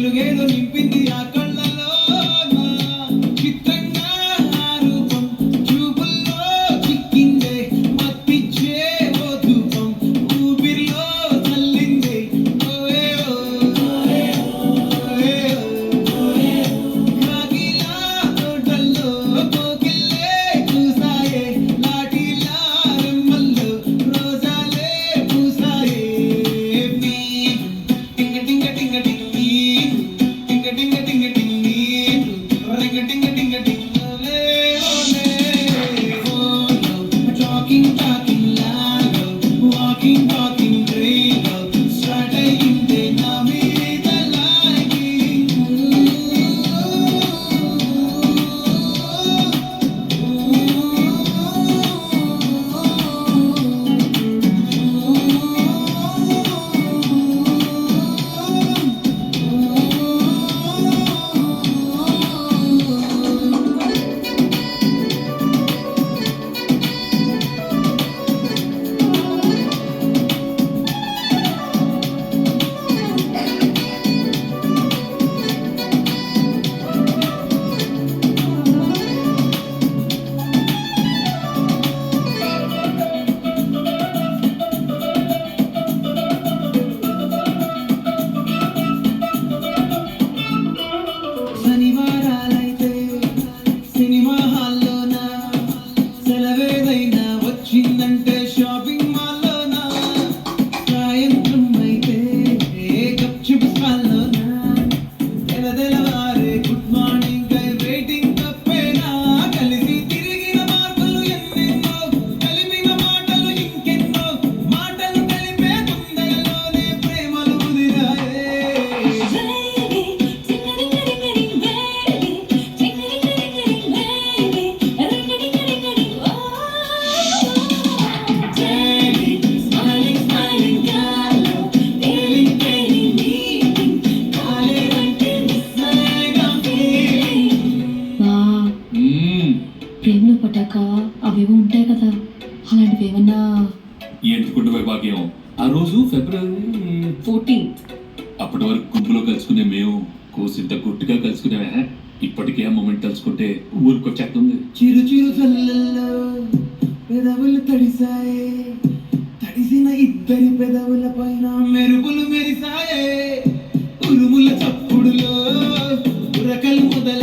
వెలుగేదో నింపింది ఆ కళ్ళలో చిత్రంగా ఆ రూపం చూపుల్లో చిక్కిందే మత్తిచ్చే ఓ ధూపం ఊపిరిలో చల్లిందే ఓయే ఓయే ఓయే కాకిలా తోటల్లో కోకిల్లే చూసాయే లాటిలా రెమ్మల్లో రోజాలే పూసాయే టింగ టింగ టింగ టింగి టింగ టింగ టింగ టింగి రింగ టింగ టింగ టింగలే ఓలే ఓలో టాకింగ్ టాకింగ్ లాగో వాకింగ్ వాకింగ్ రేగో స్టార్ట్ అయ్యిందే నా మీద లాగింగ్ శనివారాలైతే సినిమా హాల్లోన సెలవేదైనా వచ్చిందంటే షాపింగ్ మాల్లోన సాయంత్రం అయితే గప్చుప్ స్టాల్లోన తెలవారే గుడ్ మార్నింగ్ వెయిటింగ్ తప్పేనా కలిసి తిరిగిన మార్పులు ఎన్నెన్నో కలిపిన మాటలు ఇంకెన్నో మాటలు కలిపే తొందరలోనే ప్రేమలు కుదిరాయే ప్రేమలో పడ్డాక అవేవో ఉంటాయి కదా, అలాంటివి ఏమన్నా? ఎందుకుంటే భాగ్యం ఆ రోజు ఫిబ్రవరి 14th. అప్పటి వరకు గుంపులో కలుసుకునే మేము కోసింత గుట్టుగా కలుసుకునే ఇప్పటికే ఆ మూమెంట్ తలుచుకుంటే ఊరికొచ్చేస్తుంది. చిరు చిరు చల్లల్లో పెదవులు తడిసాయే తడిసిన ఇద్దరి పెదవుల పైన మెరుపులు మెరిసాయే ఉరుముల చప్పుడులో ఉరకలు మొదల